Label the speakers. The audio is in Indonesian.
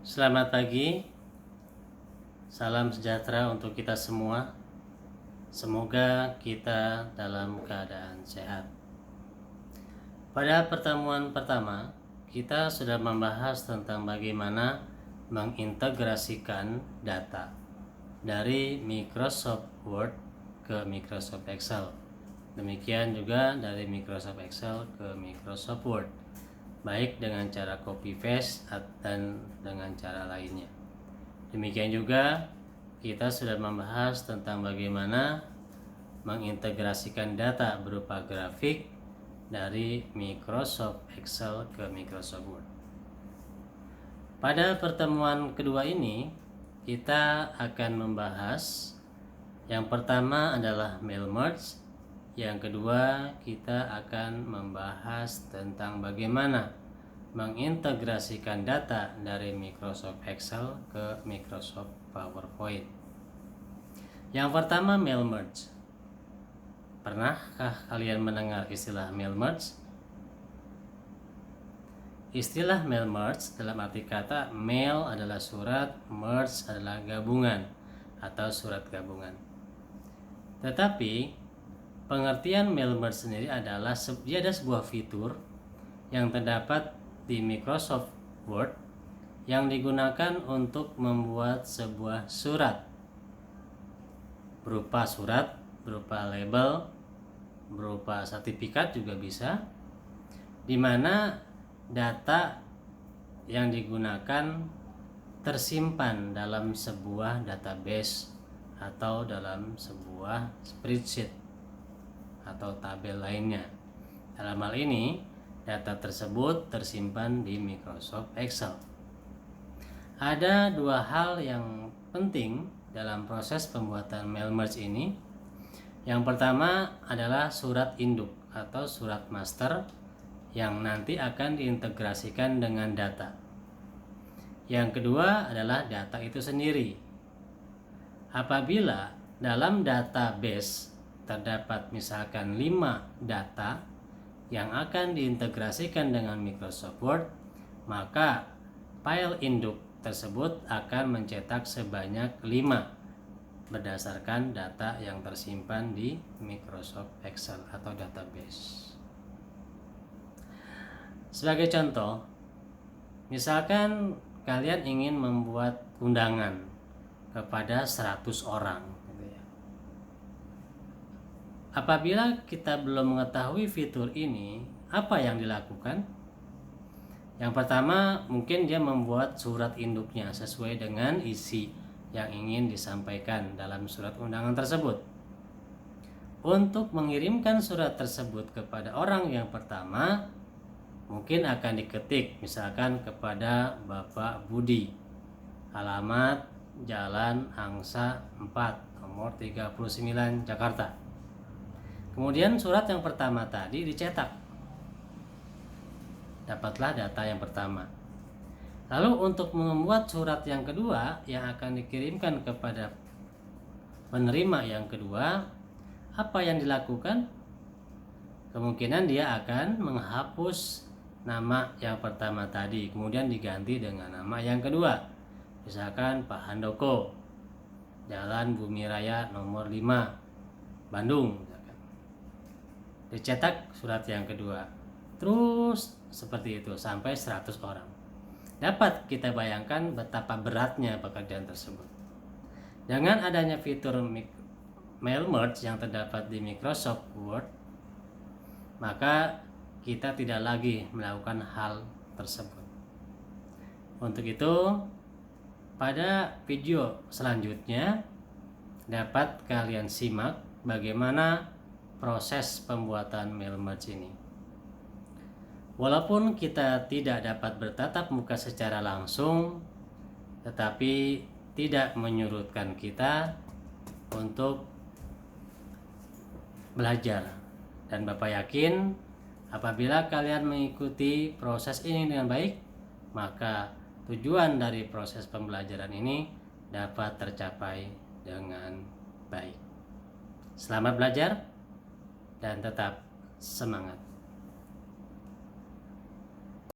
Speaker 1: Selamat pagi, salam sejahtera untuk kita semua. Semoga kita dalam keadaan sehat. Pada pertemuan pertama, kita sudah membahas tentang bagaimana mengintegrasikan data dari Microsoft Word ke Microsoft Excel. Demikian juga dari Microsoft Excel ke Microsoft Word, baik dengan cara copy paste dan dengan cara lainnya. Demikian juga kita sudah membahas tentang bagaimana mengintegrasikan data berupa grafik dari Microsoft Excel ke Microsoft Word. Pada pertemuan kedua ini kita akan membahas yang pertama adalah mail merge. Yang kedua, kita akan membahas tentang bagaimana mengintegrasikan data dari Microsoft Excel ke Microsoft PowerPoint. Yang pertama, mail merge. Pernahkah kalian mendengar istilah mail merge? Istilah mail merge dalam arti kata mail adalah surat, merge adalah gabungan atau surat gabungan. Tetapi pengertian mail merge sendiri adalah dia ada sebuah fitur yang terdapat di Microsoft Word yang digunakan untuk membuat sebuah surat, berupa label, berupa sertifikat juga bisa, di mana data yang digunakan tersimpan dalam sebuah database atau dalam sebuah spreadsheet atau tabel lainnya. Dalam hal ini, data tersebut tersimpan di Microsoft Excel. Ada dua hal yang penting dalam proses pembuatan mail merge ini. Yang pertama adalah surat induk atau surat master yang nanti akan diintegrasikan dengan data. Yang kedua adalah data itu sendiri. Apabila dalam database terdapat misalkan 5 data yang akan diintegrasikan dengan Microsoft Word, maka file induk tersebut akan mencetak sebanyak 5 berdasarkan data yang tersimpan di Microsoft Excel atau database. Sebagai contoh, misalkan kalian ingin membuat undangan kepada 100 orang. Apabila kita belum mengetahui fitur ini, apa yang dilakukan? Yang pertama, mungkin dia membuat surat induknya sesuai dengan isi yang ingin disampaikan dalam surat undangan tersebut. Untuk mengirimkan surat tersebut kepada orang yang pertama, mungkin akan diketik misalkan kepada Bapak Budi, alamat Jalan Angsa 4, nomor 39, Jakarta. Kemudian surat yang pertama tadi dicetak. Dapatlah data yang pertama. Lalu untuk membuat surat yang kedua yang akan dikirimkan kepada penerima yang kedua, apa yang dilakukan? Kemungkinan dia akan menghapus nama yang pertama tadi, kemudian diganti dengan nama yang kedua. Misalkan Pak Handoko, Jalan Bumi Raya nomor 5, Bandung. Dicetak surat yang kedua. Terus seperti itu sampai 100 orang. Dapat kita bayangkan betapa beratnya pekerjaan tersebut. Dengan adanya fitur mail merge yang terdapat di Microsoft Word, maka kita tidak lagi melakukan hal tersebut. Untuk itu, pada video selanjutnya dapat kalian simak bagaimana proses pembuatan mail merge ini. Walaupun kita tidak dapat bertatap muka secara langsung, tetapi tidak menyurutkan kita untuk belajar. Dan Bapak yakin apabila kalian mengikuti proses ini dengan baik, maka tujuan dari proses pembelajaran ini dapat tercapai dengan baik. Selamat belajar dan tetap semangat.